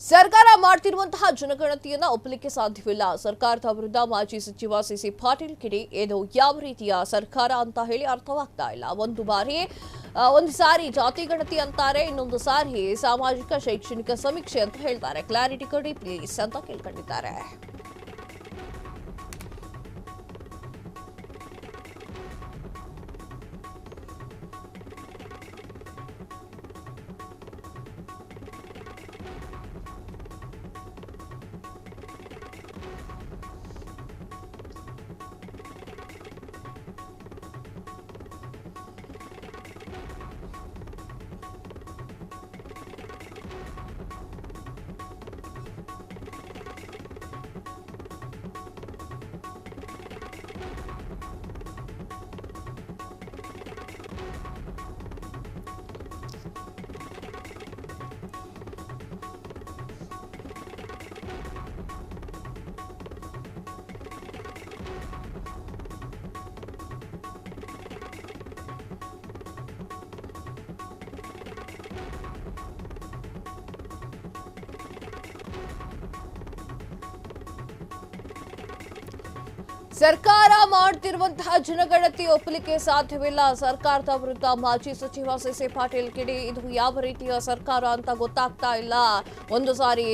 ಸರ್ಕಾರ ಮಾಡ್ತಿರುವಂತಹ ಜನಗಣತಿಯನ್ನ ಒಪ್ಪಲಿಕ್ಕೆ ಸಾಧ್ಯವಿಲ್ಲ. ಸರ್ಕಾರದ ವಿರುದ್ಧ ಮಾಜಿ ಸಚಿವ ಸಿಸಿ ಪಾಟೀಲ್ ಕಿಡಿ ಇದು ಯಾವ ರೀತಿಯ ಸರ್ಕಾರ ಅಂತ ಹೇಳಿ ಅರ್ಥವಾಗ್ತಾ ಇಲ್ಲ. ಒಂದು ಸಾರಿ ಜಾತಿ ಗಣತಿ ಅಂತಾರೆ, ಇನ್ನೊಂದು ಸಾರಿ ಸಾಮಾಜಿಕ ಶೈಕ್ಷಣಿಕ ಸಮೀಕ್ಷೆ ಅಂತ ಹೇಳ್ತಾರೆ. ಕ್ಲಾರಿಟಿ ಕೊಡಿ ಪ್ಲೀಸ್ ಅಂತ ಕೇಳ್ಕೊಂಡಿದ್ದಾರೆ. ಸರ್ಕಾರ ಮಾಡ್ತಿರುವಂತಹ ಜನಗಣತಿ ಒಪ್ಪಲಿಕ್ಕೆ ಸಾಧ್ಯವಿಲ್ಲ. ಸರ್ಕಾರದ ವಿರುದ್ಧ ಮಾಜಿ ಸಚಿವ ಸಿಸಿ ಪಾಟೀಲ್ ಕಿಡಿ ಇದು ಯಾವ ರೀತಿಯ ಸರ್ಕಾರ ಅಂತ ಗೊತ್ತಾಗ್ತಾ ಇಲ್ಲ. ಒಂದು ಸಾರಿ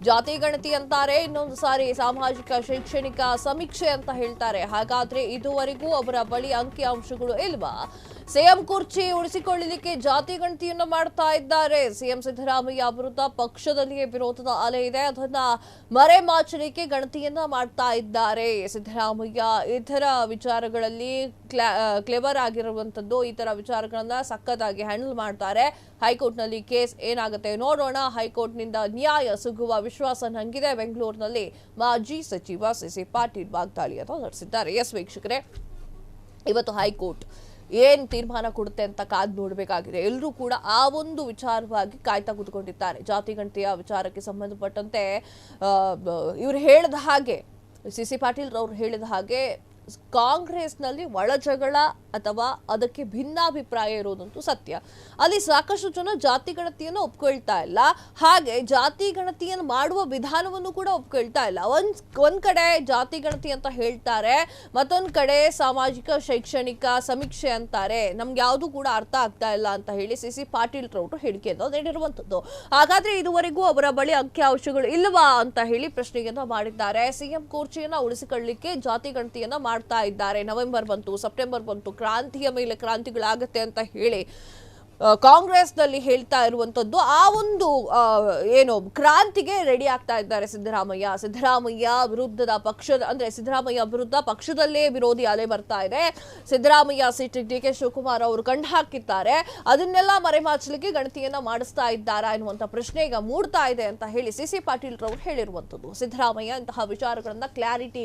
ಜಾತಿ ಗಣತಿ ಅಂತಾರೆ, ಇನ್ನೊಂದು ಸಾರಿ ಸಾಮಾಜಿಕ ಶೈಕ್ಷಣಿಕ ಸಮೀಕ್ಷೆ ಅಂತ ಹೇಳ್ತಾರೆ. ಹಾಗಾದ್ರೆ ಇದುವರೆಗೂ ಅವರ ಬಳಿ ಅಂಕಿಅಂಶಗಳು ಇಲ್ವಾ? ಸಿಎಂ ಕುರ್ಚಿ ಉಳಿಸಿಕೊಳ್ಳಲಿಕ್ಕೆ ಜಾತಿ ಗಣತಿಯನ್ನು ಮಾಡ್ತಾ ಇದ್ದಾರೆ. ಸಿಎಂ ಸಿದ್ದರಾಮಯ್ಯ ವಿರುದ್ಧ ಪಕ್ಷದಲ್ಲಿಯೇ ವಿರೋಧದ ಅಲೆ ಇದೆ, ಅದನ್ನ ಮರೆಮಾಚಲಿಕ್ಕೆ ಗಣತಿಯನ್ನ ಮಾಡ್ತಾ ಇದ್ದಾರೆ. ಸಿದ್ದರಾಮಯ್ಯ ಇತರ ವಿಚಾರಗಳಲ್ಲಿ ಕ್ಲೆವರ್ ಆಗಿರುವಂತದ್ದು, ಈ ತರ ವಿಚಾರಗಳನ್ನ ಸಖತ್ತಾಗಿ ಹ್ಯಾಂಡಲ್ ಮಾಡ್ತಾರೆ. ಹೈಕೋರ್ಟ್ ನಲ್ಲಿ ಕೇಸ್ ಏನಾಗುತ್ತೆ ನೋಡೋಣ. ಹೈಕೋರ್ಟ್ ನಿಂದ ನ್ಯಾಯ ಸಿಗುವ ವಿಶ್ವಾಸ ನಂಗಿದೆ. ಬೆಂಗಳೂರಿನಲ್ಲಿ ಮಾಜಿ ಸಚಿವ ಸಿಸಿ ಪಾಟೀಲ್ ವಾಗ್ದಾಳಿಯನ್ನು ನಡೆಸಿದ್ದಾರೆ. ಎಸ್ ವೀಕ್ಷಕರೇ, ಇವತ್ತು ಹೈಕೋರ್ಟ್ ಏನ್ ತೀರ್ಮಾನ ಕೊಡುತ್ತೆ ಅಂತ ಕಾದ್ ನೋಡಬೇಕಾಗಿದೆ. ಎಲ್ಲರೂ ಕೂಡ ಆ ಒಂದು ವಿಚಾರವಾಗಿ ಕಾಯ್ತಾ ಕೂತ್ಕೊಂಡಿದ್ದಾರೆ. ಜಾತಿ ಗಣತಿಯ ವಿಚಾರಕ್ಕೆ ಸಂಬಂಧಪಟ್ಟಂತೆ ಇವರು ಹೇಳಿದ ಹಾಗೆ, ಸಿಸಿ ಪಾಟೀಲ್ ರವರು ಹೇಳಿದ ಹಾಗೆ ಕಾಂಗ್ರೆಸ್ನಲ್ಲಿ ಒಳಜಗಳ ಅಥವಾ ಅದಕ್ಕೆ ಭಿನ್ನಾಭಿಪ್ರಾಯ ಇರೋದಂತೂ ಸತ್ಯ. ಅಲ್ಲಿ ಸಾಕಷ್ಟು ಜನ ಜಾತಿ ಗಣತಿಯನ್ನು ಒಪ್ಕೊಳ್ತಾ ಇಲ್ಲ, ಹಾಗೆ ಜಾತಿ ಗಣತಿಯನ್ನು ಮಾಡುವ ವಿಧಾನವನ್ನು ಕೂಡ ಒಪ್ಕೊಳ್ತಾ ಇಲ್ಲ. ಒಂದ್ ಕಡೆ ಜಾತಿ ಗಣತಿ ಅಂತ ಹೇಳ್ತಾರೆ, ಮತ್ತೊಂದ್ ಕಡೆ ಸಾಮಾಜಿಕ ಶೈಕ್ಷಣಿಕ ಸಮೀಕ್ಷೆ ಅಂತಾರೆ. ನಮ್ಗೆ ಯಾವುದು ಕೂಡ ಅರ್ಥ ಆಗ್ತಾ ಇಲ್ಲ ಅಂತ ಹೇಳಿ ಸಿಸಿ ಪಾಟೀಲ್ ರವರು ಹೇಳಿಕೆಯನ್ನು ನೀಡಿರುವಂತದ್ದು. ಹಾಗಾದ್ರೆ ಇದುವರೆಗೂ ಅವರ ಬಳಿ ಅಂಕಿಅಂಶಗಳು ಇಲ್ವಾ ಅಂತ ಹೇಳಿ ಪ್ರಶ್ನೆಯನ್ನ ಮಾಡಿದ್ದಾರೆ. ಸಿಎಂ ಕುರ್ಚಿಯನ್ನ ಉಳಿಸಿಕೊಳ್ಳಲಿಕ್ಕೆ ಜಾತಿ ಗಣತಿಯನ್ನ ಮಾಡ್ತಾ ಇದ್ದಾರೆ. ನವೆಂಬರ್ ಬಂತು, ಸೆಪ್ಟೆಂಬರ್ ಬಂತು, ಕ್ರಾಂತಿಯ ಮೇಲೆ ಕ್ರಾಂತಿಗಳಾಗತ್ತೆ ಅಂತ ಹೇಳಿ ಕಾಂಗ್ರೆಸ್ನಲ್ಲಿ ಹೇಳ್ತಾ ಇರುವಂತದ್ದು. ಆ ಒಂದು ಕ್ರಾಂತಿಗೆ ರೆಡಿ ಆಗ್ತಾ ಇದ್ದಾರೆ ಸಿದ್ದರಾಮಯ್ಯ ವಿರುದ್ಧದ ಪಕ್ಷದ, ಅಂದ್ರೆ ಸಿದ್ದರಾಮಯ್ಯ ವಿರುದ್ಧ ಪಕ್ಷದಲ್ಲೇ ವಿರೋಧಿ ಅಲೆ ಬರ್ತಾ ಇದೆ. ಸಿದ್ದರಾಮಯ್ಯ ಸೀಟ್ ಡಿಕೆ ಶಿವಕುಮಾರ್ ಅವರು ಕಂಡು ಹಾಕಿದ್ದಾರೆ. ಅದನ್ನೆಲ್ಲ ಮರೆಮಾಚಲಿಕ್ಕೆ ಗಣತಿಯನ್ನ ಮಾಡಿಸ್ತಾ ಇದ್ದಾರಾ ಎನ್ನುವಂತ ಪ್ರಶ್ನೆ ಈಗ ಮೂಡ್ತಾ ಇದೆ ಅಂತ ಹೇಳಿ ಸಿಸಿ ಪಾಟೀಲ್ ರವರು ಹೇಳಿರುವಂತದ್ದು. ಸಿದ್ದರಾಮಯ್ಯ ಇಂತಹ ವಿಚಾರಗಳನ್ನ ಕ್ಲಾರಿಟಿ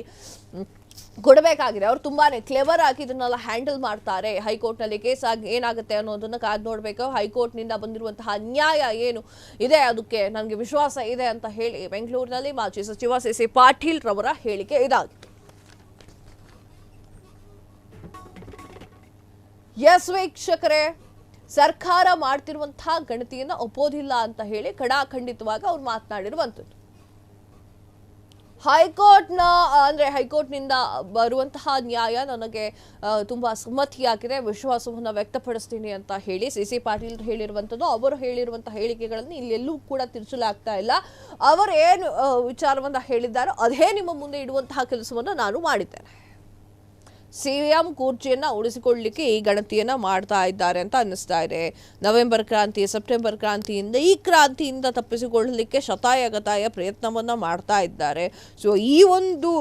ಕೊಡಬೇಕಾಗಿದೆ. ಅವರು ತುಂಬಾನೇ ಕ್ಲೆವರ್ ಆಗಿ ಇದನ್ನೆಲ್ಲ ಹ್ಯಾಂಡಲ್ ಮಾಡ್ತಾರೆ. ಹೈಕೋರ್ಟ್ ನಲ್ಲಿ ಕೇಸ್ ಆಗಿ ಏನಾಗುತ್ತೆ ಅನ್ನೋದನ್ನ ಕಾದ್ ನೋಡ್ಬೇಕು. ಹೈಕೋರ್ಟ್ ನಿಂದ ಬಂದಿರುವಂತಹ ನ್ಯಾಯ ಏನು ಇದೆ ಅದಕ್ಕೆ ನನಗೆ ವಿಶ್ವಾಸ ಇದೆ ಅಂತ ಹೇಳಿ ಬೆಂಗಳೂರಿನಲ್ಲಿ ಮಾಜಿ ಸಚಿವ ಸಿಸಿ ಪಾಟೀಲ್ ರವರ ಹೇಳಿಕೆ ಇದಾಗಿತ್ತು. ಎಸ್ ವೀಕ್ಷಕರೇ, ಸರ್ಕಾರ ಮಾಡ್ತಿರುವಂತಹ ಗಣತಿಯನ್ನ ಒಪ್ಪೋದಿಲ್ಲ ಅಂತ ಹೇಳಿ ಖಡಾಖಂಡಿತವಾಗಿ ಅವ್ರು ಮಾತನಾಡಿರುವಂತದ್ದು. ಹೈಕೋರ್ಟ್ನಿಂದ ಬರುವಂತಹ ನ್ಯಾಯ ನನಗೆ ತುಂಬಾ ಸಮ್ಮತಿಯಾಗಿದೆ, ವಿಶ್ವಾಸವನ್ನು ವ್ಯಕ್ತಪಡಿಸ್ತೀನಿ ಅಂತ ಹೇಳಿ ಸಿಸಿ ಪಾಟೀಲ್ ಹೇಳಿರುವಂಥದ್ದು. ಅವರು ಹೇಳಿರುವಂತಹ ಹೇಳಿಕೆಗಳನ್ನು ಇಲ್ಲೆಲ್ಲೂ ಕೂಡ ತಿರುಚಲಾಗ್ತಾ ಇಲ್ಲ. ಅವರು ಏನು ವಿಚಾರವನ್ನ ಹೇಳಿದ್ದಾರೋ ಅದೇ ನಿಮ್ಮ ಮುಂದೆ ಇಡುವಂತಹ ಕೆಲಸವನ್ನು ನಾನು ಮಾಡಿದ್ದೇನೆ. ಸಿಎಂ ಕುರ್ಚಿಯನ್ನ ಉಳಿಸಿಕೊಳ್ಳಲಿಕ್ಕೆ ಈ ಗಣತಿಯನ್ನ ಮಾಡ್ತಾ ಇದ್ದಾರೆ ಅಂತ ಅನ್ನಿಸ್ತಾ ಇದೆ. ನವೆಂಬರ್ ಕ್ರಾಂತಿ, ಸೆಪ್ಟೆಂಬರ್ ಕ್ರಾಂತಿಯಿಂದ ಈ ಕ್ರಾಂತಿಯಿಂದ ತಪ್ಪಿಸಿಕೊಳ್ಳಲಿಕ್ಕೆ ಶತಾಯಗತಾಯ ಪ್ರಯತ್ನವನ್ನ ಮಾಡ್ತಾ ಇದ್ದಾರೆ. ಸೊ ಈ ಒಂದು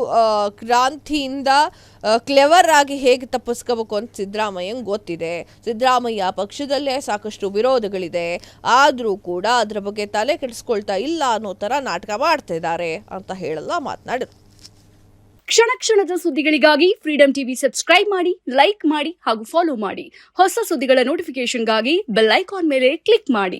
ಕ್ರಾಂತಿಯಿಂದ ಕ್ಲೆವರ್ ಆಗಿ ಹೇಗೆ ತಪ್ಪಿಸ್ಕೋಬೇಕು ಅಂತ ಸಿದ್ದರಾಮಯ್ಯಂಗೆ ಗೊತ್ತಿದೆ. ಸಿದ್ದರಾಮಯ್ಯ ಪಕ್ಷದಲ್ಲೇ ಸಾಕಷ್ಟು ವಿರೋಧಗಳಿದೆ, ಆದರೂ ಕೂಡ ಅದರ ಬಗ್ಗೆ ತಲೆ ಕೆಡಿಸ್ಕೊಳ್ತಾ ಇಲ್ಲ ಅನ್ನೋ ತರ ನಾಟಕ ಮಾಡ್ತಾ ಇದ್ದಾರೆ ಅಂತ ಹೇಳಲ್ಲ ಮಾತನಾಡಿದ್ರು. ಕ್ಷಣ ಕ್ಷಣದ ಸುದ್ದಿಗಳಿಗಾಗಿ ಫ್ರೀಡಂ ಟಿವಿ ಸಬ್ಸ್ಕ್ರೈಬ್ ಮಾಡಿ, ಲೈಕ್ ಮಾಡಿ ಹಾಗೂ ಫಾಲೋ ಮಾಡಿ. ಹೊಸ ಸುದ್ದಿಗಳ ನೋಟಿಫಿಕೇಶನ್ಗಾಗಿ ಬೆಲ್ ಐಕಾನ್ ಮೇಲೆ ಕ್ಲಿಕ್ ಮಾಡಿ.